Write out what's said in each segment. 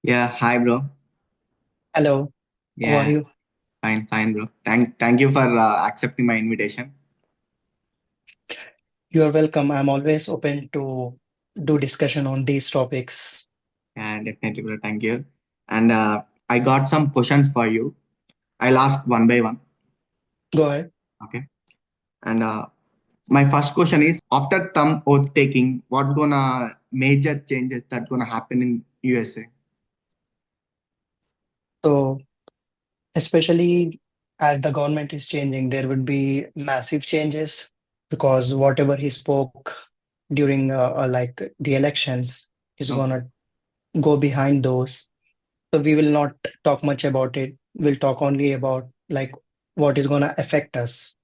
Yeah, hi bro. Hello, how are Yeah, you? fine, bro. Thank you for accepting my invitation. You are welcome. I'm always open to do discussion on these topics. Yeah, definitely, bro. Thank you. And I got some questions for you. I'll ask one by one. Go ahead. Okay. And my first question is: after Trump oath taking, what gonna major changes that gonna happen in USA? So, especially as the government is changing, there would be massive changes because whatever he spoke during like the elections is Okay. gonna go behind those. So we will not talk much about it. We'll talk only about like what is gonna affect us.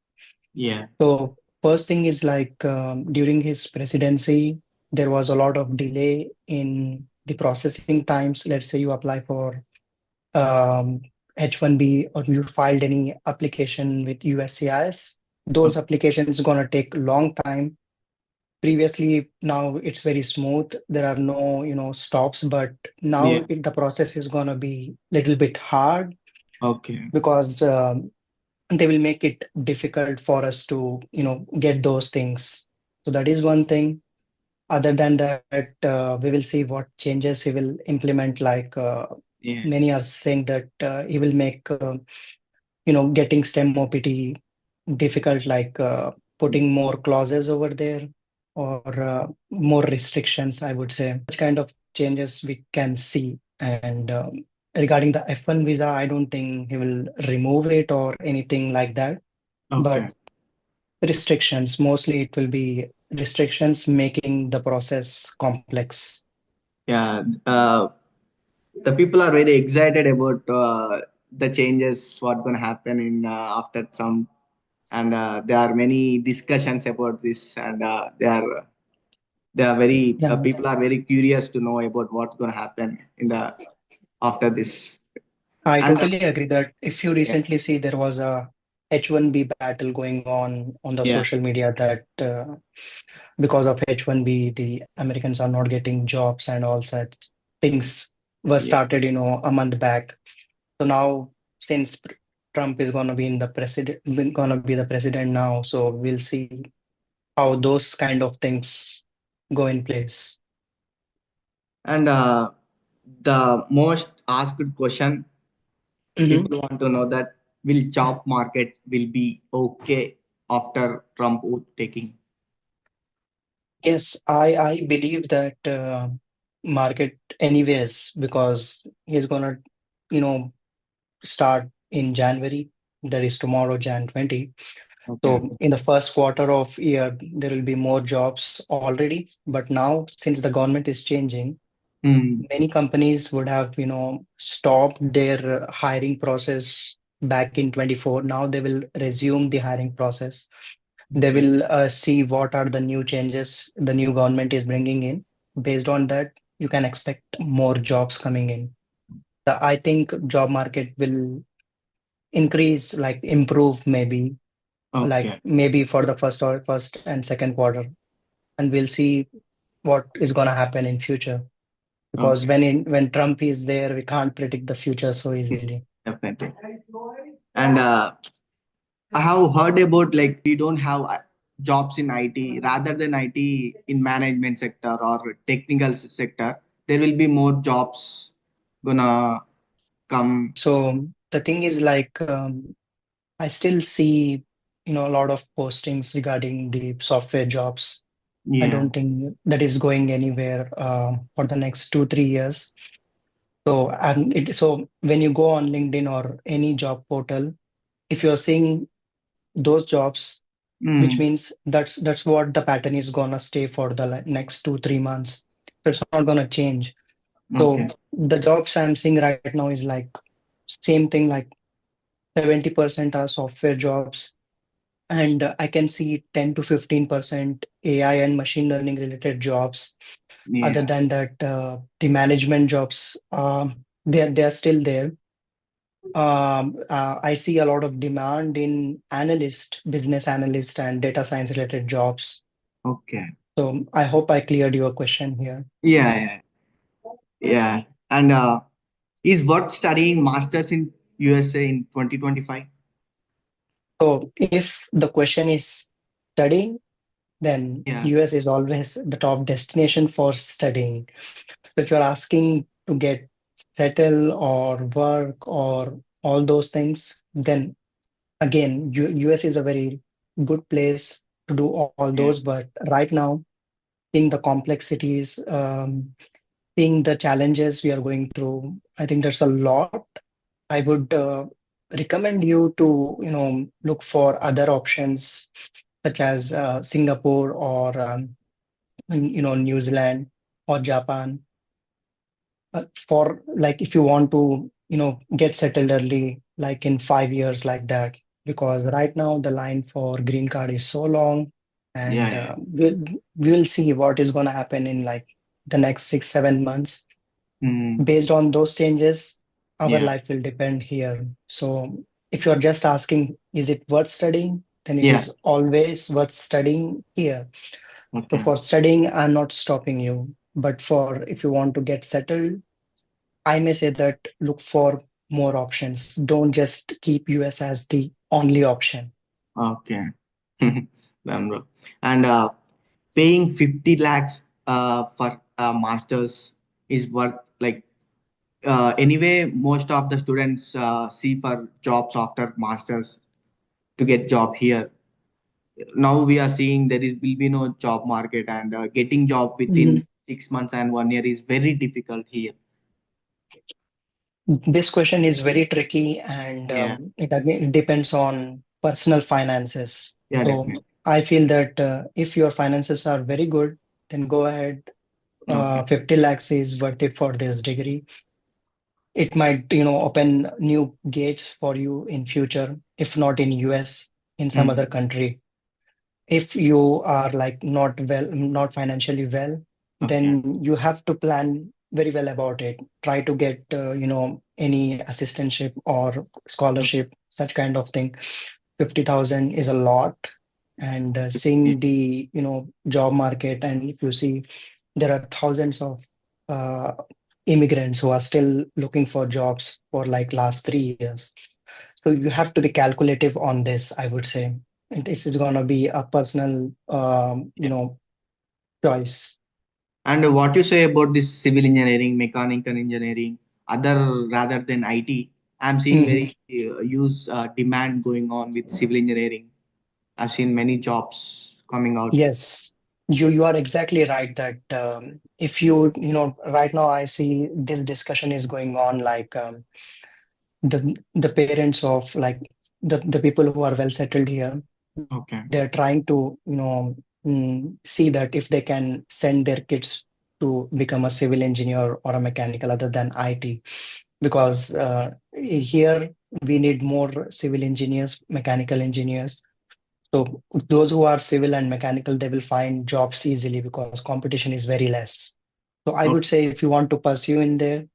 Yeah. So first thing is like during his presidency, there was a lot of delay in the processing times. Let's say you apply for um, H1B or you filed any application with USCIS. Those Okay. applications gonna take a long time. Previously, now it's very smooth. There are no, stops, but now Yeah. the process is gonna be little bit hard Okay. because they will make it difficult for us to get those things. So that is one thing. Other than that, we will see what changes he will implement. Like Yeah. many are saying that he will make getting STEM OPT difficult, like putting more clauses over there or more restrictions, I would say. Such kind of changes we can see. And regarding the F1 visa, I don't think he will remove it or anything like that. But Okay. restrictions, mostly it will be restrictions making the process complex. Yeah. The people are very excited about the changes what going to happen in after Trump, and there are many discussions about this, and they are very Yeah, people are very curious to know about what's going to happen in the after this, I and totally agree that if you yeah, recently see there was a H1B battle going on the yeah, social media that because of H1B, the Americans are not getting jobs and all such things were yeah, started, a month back. So now, since Trump is gonna be in the president, gonna be the president now, so we'll see how those kind of things go in place. and the most asked question Mhm. people want to know that will job market will be okay after Trump oath taking. Yes, I believe that market anyways because he's gonna you know start in January. That is tomorrow, Jan 20. Okay. So in the first quarter of year, there will be more jobs already. But now, since the government is changing, Hmm. many companies would have, stopped their hiring process back in 24. Now they will resume the hiring process. They Okay. will see what are the new changes the new government is bringing in. Based on that, you can expect more jobs coming in. I think job market will increase, like improve maybe, like Okay. maybe for the first and second quarter, and we'll see what is going to happen in future. Because Okay. when Trump is there, we can't predict the future so easily. Definitely. And I have heard about like we don't have jobs in IT rather than IT in management sector or technical sector. There will be more jobs gonna come. So the thing is like I still see a lot of postings regarding the software jobs. I Yeah. don't think that is going anywhere for the next 2 3 years. So so when you go on LinkedIn or any job portal, if you're seeing those jobs, which Mm. means that's what the pattern is gonna stay for the next 2 3 months. So it's not gonna change. So Okay. the jobs I'm seeing right now is like same thing, like 70% are software jobs, and I can see 10 to 15% AI and machine learning related jobs. Other Yeah. than that, the management jobs, they're still there. I see a lot of demand in analyst, business analyst, and data science related jobs. Okay. So I hope I cleared your question here. Yeah. Yeah. Yeah. And Is worth studying masters in USA in 2025? So if the question is studying, then Yeah, US is always the top destination for studying. So if you're asking to get settle or work or all those things, then again, US is a very good place to do all those. yeah. But right now, seeing the complexities, seeing the challenges we are going through, I think there's a lot. I would recommend you to, look for other options such as Singapore or New Zealand or Japan, for like if you want to get settled early, like in 5 years like that, because right now the line for green card is so long, Yeah, and yeah. we'll see what is going to happen in like the next 6 7 months. Mm, Based on those changes, our yeah, life will depend here. So if you're just asking, is it worth studying, then it yeah. is always worth studying here. So Okay, for studying, I'm not stopping you. But for if you want to get settled, I may say that look for more options. Don't just keep US as the only option. okay. Done, bro. And paying 50 lakhs for masters is worth like anyway. Most of the students see for jobs after masters to get job here. Now we are seeing there is will be no job market, and getting job within Mhm. 6 months and 1 year is very difficult here. This question is very tricky, and Yeah, it again depends on personal finances. yeah, So definitely. I feel that if your finances are very good, then go ahead. Okay. 50 lakhs is worth it for this degree. It might, open new gates for you in future, if not in US, in some other Mhm. country. If you are like not financially well, Okay. then you have to plan very well about it. Try to get any assistantship or scholarship, such kind of thing. 50,000 is a lot. And Okay. seeing the job market, and if you see there are thousands of uh, immigrants who are still looking for jobs for like last 3 years. So you have to be calculative on this, I would say. It's going to be a personal, Yeah. choice. And what you say about this civil engineering, mechanical engineering, other rather than IT? I'm seeing Mhm. very use demand going on with civil engineering. I've seen many jobs coming out. Yes, you are exactly right that if right now I see this discussion is going on, like the parents of like the people who are well settled here, Okay. they're trying to see that if they can send their kids to become a civil engineer or a mechanical other than IT, because here we need more civil engineers, mechanical engineers. So those who are civil and mechanical, they will find jobs easily because competition is very less. So I would Okay. say if you want to pursue in there,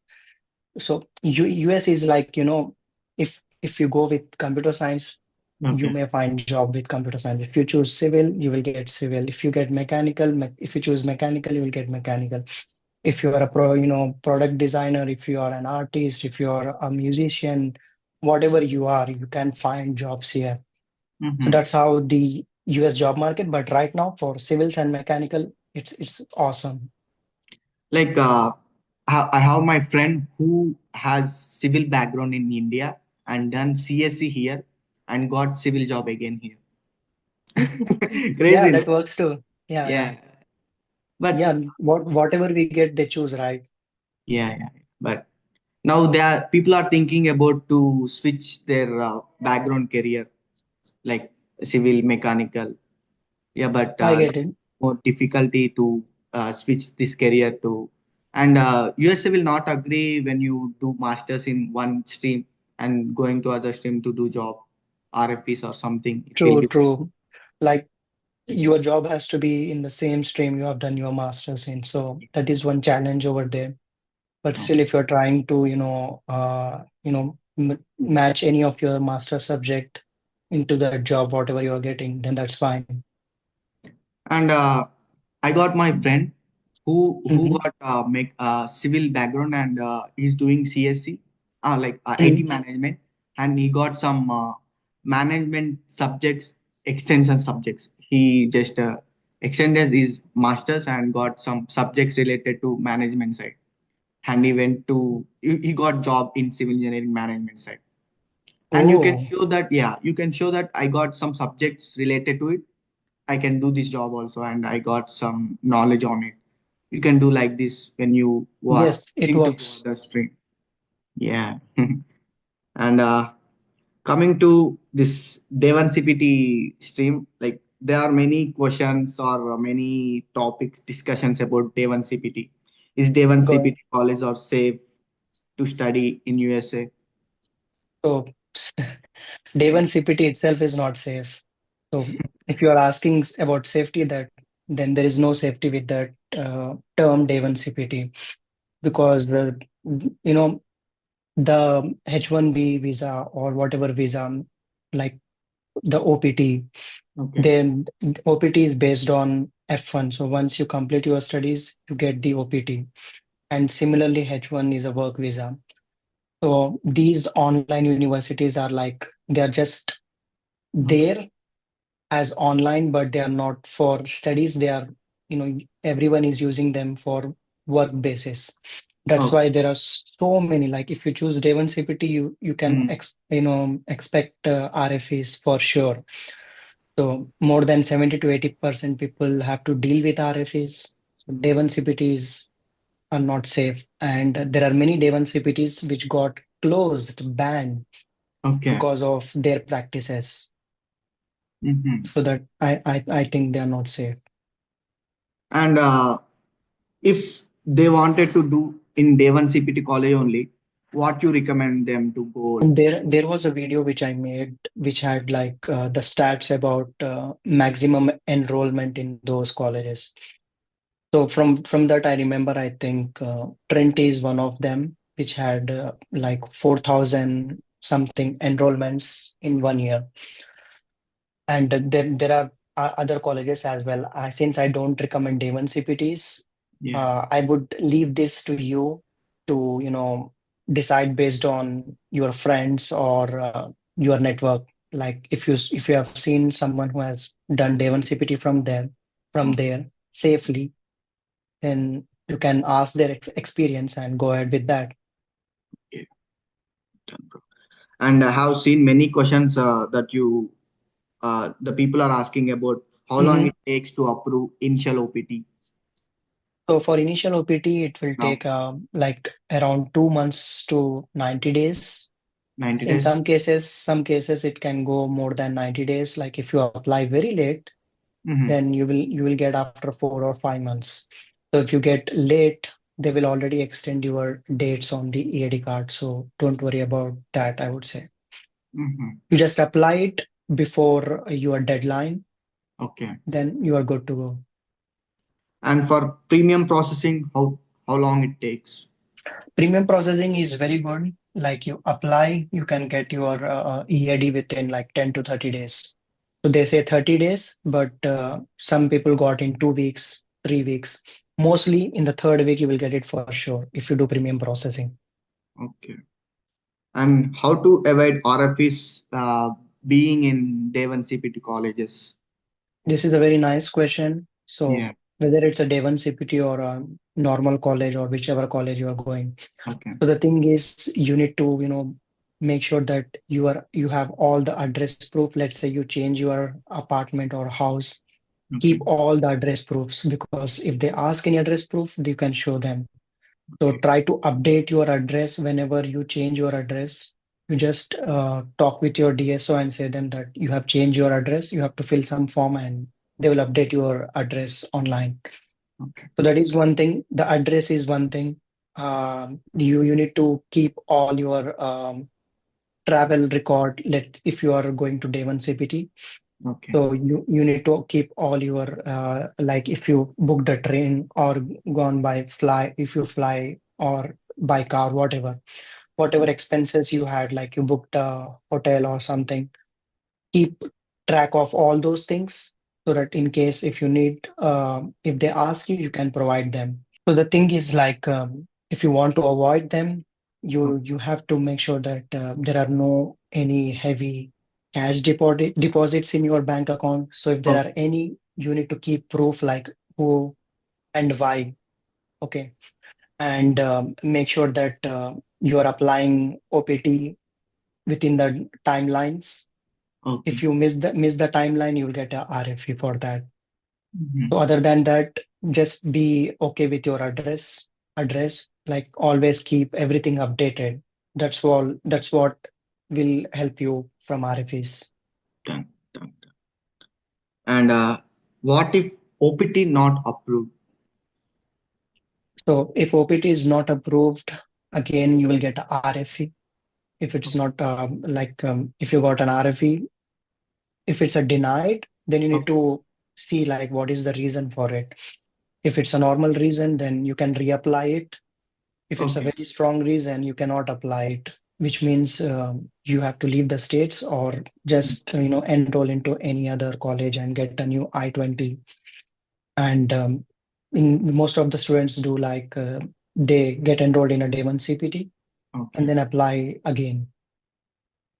so US is like, if you go with computer science, you Okay. may find job with computer science. If you choose civil, you will get civil. If you get mechanical, if you choose mechanical, you will get mechanical. If you are a product designer, if you are an artist, if you are a musician, whatever you are, you can find jobs here. So Hmm. that's how the US job market. But right now for civils and mechanical, it's awesome. Like I have my friend who has civil background in India and done CSC here and got civil job again here. Yeah, Crazy, that no? works too. Yeah, yeah. Yeah, but Yeah, whatever we get, they choose, right? yeah, yeah. But now there people are thinking about to switch their background career like civil, mechanical. Yeah, but I get that's it. more difficulty to switch this career to. And USA will not agree when you do masters in one stream and going to other stream to do job, RFPs or something. It will True, be true. Like your job has to be in the same stream you have done your master's in. So that is one challenge over there. But still, okay. if you're trying to, match any of your master subject into that job, whatever you're getting, then that's fine. And I got my friend. who Hmm. got make civil background, and he's doing CSC, like IT Hmm. management, and he got some management subjects, extension subjects. He just extended his masters and got some subjects related to management side, and he got job in civil engineering management side. And you can Oh, show that, yeah, you can show that I got some subjects related to it. I can do this job also, and I got some knowledge on it. You can do like this when you are yes, it willing to go works. other stream. Yeah. And coming to this Devan CPT stream, like there are many questions or many topics discussions about Devan CPT. Is Devan Go ahead. CPT college or safe to study in USA? So, day one CPT itself is not safe. So, if you are asking about safety, that then there is no safety with that term day one CPT, because you know the H1B visa or whatever visa, like the OPT, Okay. then OPT is based on F1. So once you complete your studies, you get the OPT. And similarly, H1 is a work visa. So these online universities are like, they're just Okay. there as online, but they are not for studies. They are, everyone is using them for work basis. That's Okay. why there are so many. Like if you choose day one CPT, you can Mm. expect RFEs for sure. So more than 70 to 80% people have to deal with RFEs. So day one CPTs are not safe, and there are many day one CPTs which got closed, banned Okay. because of their practices. Hmm. So that I think they are not safe. And if they wanted to do in Devan CPT college only, what you recommend them to go? And there was a video which I made which had like the stats about maximum enrollment in those colleges. So from that I remember, I think Trent is one of them which had like 4,000 something enrollments in 1 year. And then there are other colleges as well. Since I don't recommend day one CPTs, Yeah. I would leave this to you to, decide based on your friends or your network. Like if you have seen someone who has done day one CPT from Okay. there safely, then you can ask their experience and go ahead with that. Okay. Done, bro. And I have seen many questions that the people are asking about how long Mhm. it takes to approve initial OPT. So for initial OPT, it will Now, take like around 2 months to 90 days. 90 In days. some cases it can go more than 90 days. Like if you apply very late, Hmm. then you will get after 4 or 5 months. So if you get late, they will already extend your dates on the EAD card. So don't worry about that, I would say. Hmm. You just apply it before your deadline, Okay. then you are good to go. And for premium processing, how long it takes? Premium processing is very good. Like you apply, you can get your EAD within like 10 to 30 days. So they say 30 days, but some people got in 2 weeks, 3 weeks. Mostly in the third week, you will get it for sure if you do premium processing. Okay. And how to avoid RFEs being in Devan CPT colleges? This is a very nice question. So Yeah. whether it's a day one CPT or a normal college or whichever college you are going. Okay. So the thing is, you need to, make sure that you have all the address proof. Let's say you change your apartment or house, keep Okay. all the address proofs, because if they ask any address proof, you can show them. So Okay. try to update your address whenever you change your address. You just talk with your DSO and say them that you have changed your address. You have to fill some form and they will update your address online. Okay. So that is one thing. The address is one thing. You need to keep all your travel record. Let if you are going to day one CPT, Okay. so you need to keep all your like if you booked a train or gone by fly, if you fly or by car, whatever expenses you had, like you booked a hotel or something. Keep track of all those things so that in case if you need, if they ask you, you can provide them. So the thing is like, if you want to avoid them, Okay. you have to make sure that there are no any heavy cash deposits in your bank account. So if there Okay. are any, you need to keep proof like who and why. Okay, and make sure that you are applying OPT within the timelines. If Okay. you miss the timeline, you'll get a RFE for that. Mhm. So other than that, just be okay with your address. Like always keep everything updated. That's all. That's what will help you from RFEs. Done. Done. And what if OPT not approved? So if OPT is not approved, again you will get a RFE. If it's not if you got an RFE, if it's a denied, then you need Okay. to see like what is the reason for it. If it's a normal reason, then you can reapply it. If it's a Okay. very strong reason, you cannot apply it, which means you have to leave the states or just enroll into any other college and get a new I-20. And in most of the students do like they get enrolled in a day one CPT and Okay. then apply again.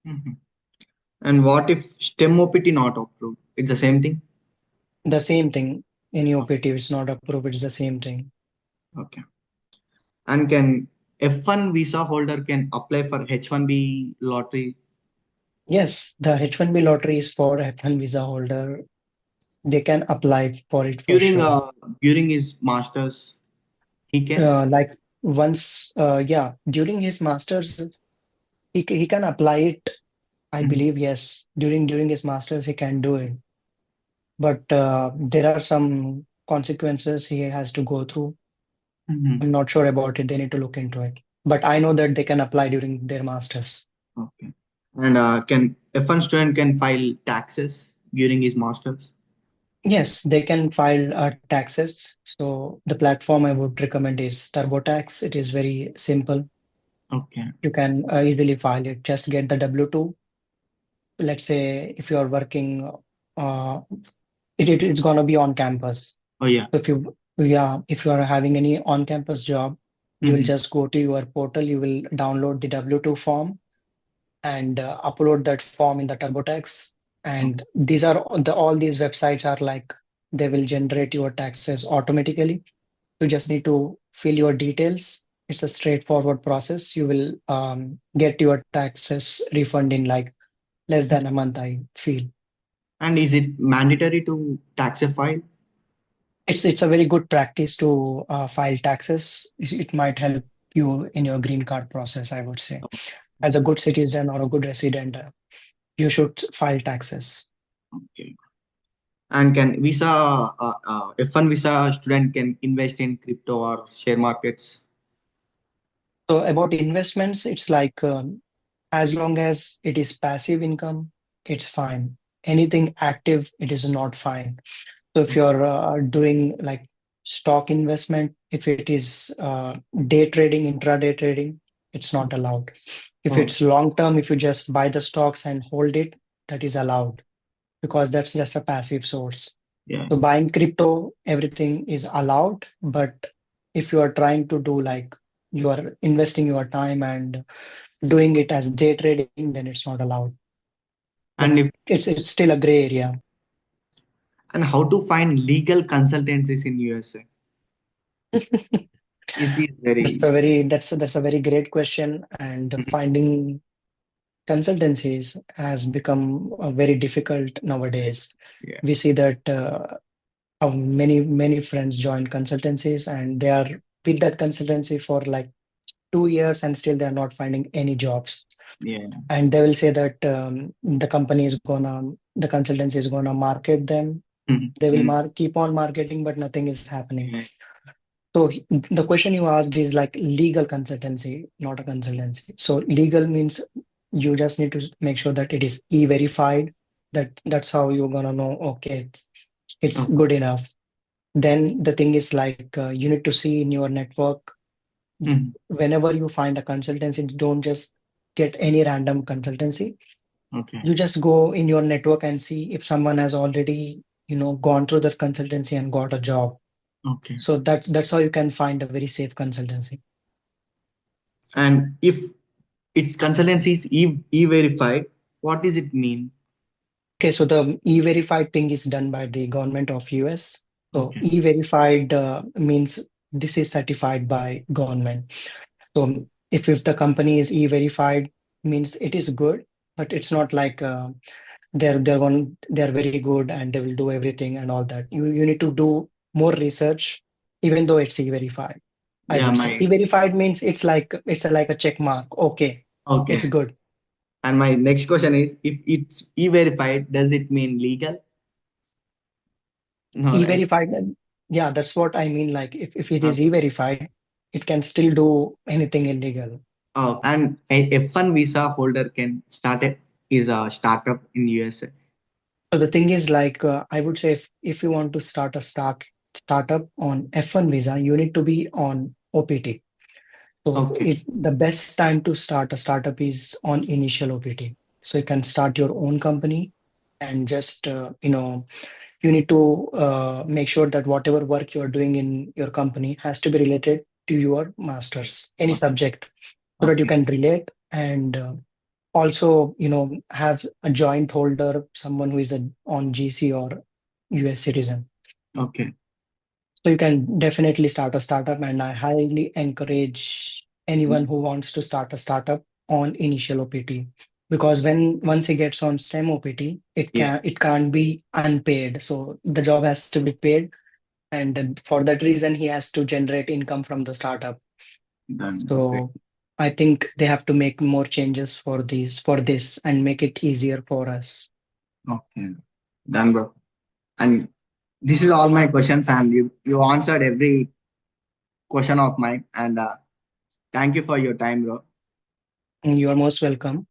Mhm. And what if STEM OPT not approved? It's the same thing. The same thing. Any OPT is not approved, it's the same thing. Okay. And can F1 visa holder can apply for H1B lottery Yes, the H1B lottery is for F1 visa holder. They can apply for it for during sure. during his masters? He can. Like once, yeah, during his masters, he can apply it. I Mhm. believe yes. During his masters, he can do it. But there are some consequences he has to go through. Mhm. I'm not sure about it. They need to look into it. But I know that they can apply during their masters. Okay. And can F1 student can file taxes during his masters? Yes, they can file taxes. So the platform I would recommend is TurboTax. It is very simple. Okay. You can easily file it. Just get the W-2. Let's say if you are working, uh, it's gonna be on campus. Oh yeah. So if you are having any on-campus job, you will Mhm. just go to your portal. You will download the W-2 form and upload that form in the TurboTax. And these are all these websites are like they will generate your taxes automatically. You just need to fill your details. It's a straightforward process. You will get your taxes refund in like less than a month, I feel. And is it mandatory to tax a file? It's a very good practice to file taxes. It might help you in your green card process, I would say. As a good citizen or a good resident, you should file taxes. Okay. And can visa F1 visa student can invest in crypto or share markets? So about investments, it's like as long as it is passive income, it's fine. Anything active, it is not fine. So if you're doing like stock investment, if it is day trading, intraday trading, it's not allowed. If Oh, it's long term, if you just buy the stocks and hold it, that is allowed because that's just a passive source. yeah. So buying crypto, everything is allowed. But if you are trying to do like you are investing your time and doing it as day trading, then it's not allowed. But And if it's still a gray area. and how to find legal consultancies in USA? It is very That's a very great question. And finding consultancies has become very difficult nowadays. yeah, We see that many friends join consultancies and they are with that consultancy for like 2 years and still they are not finding any jobs. yeah. And they will say that the consultancy is gonna market them. Mhm. They will Mm, keep on marketing, but nothing is happening. yeah. So the question you asked is like legal consultancy, not a consultancy. So legal means you just need to make sure that it is e-verified. That's how you're gonna know, okay, it's Oh, good enough. Then the thing is like you need to see in your network mhm. whenever you find a consultancy, don't just get any random consultancy. Okay. You just go in your network and see if someone has already. gone through that consultancy and got a job. Okay. So that's how you can find a very safe consultancy. And if its consultancy is e-verified, what does it mean? Okay, so the e-verified thing is done by the government of US. So Okay. e-verified means this is certified by government. So if the company is e-verified, means it is good, but it's not like they're very good and they will do everything and all that. You need to do more research, even though it's e-verified. I Yeah, would say my e-verified means like a check mark. Okay, okay. it's good. And my next question is, if it's e-verified, does it mean legal? No, right? E-verified, yeah, that's what I mean. Like if it is Okay. e-verified, it can still do anything illegal. Oh, and a F1 visa holder can start is a startup in USA. So the thing is, like, I would say if you want to start a startup on F1 visa, you need to be on OPT. So Okay. the best time to start a startup is on initial OPT. So you can start your own company and just, you need to make sure that whatever work you are doing in your company has to be related to your master's, any Okay. subject, so that you Okay. can relate and also, have a joint holder, someone who is on GC or US citizen. Okay. So you can definitely start a startup, and I highly encourage anyone who wants to start a startup on initial OPT, because when once he gets on STEM OPT, Yeah. it can't be unpaid. So the job has to be paid, and then for that reason, he has to generate income from the startup. Done. Okay. So I think they have to make more changes for this and make it easier for us. Okay. Done, bro. And this is all my questions, and you answered every question of mine. And thank you for your time, bro. You are most welcome.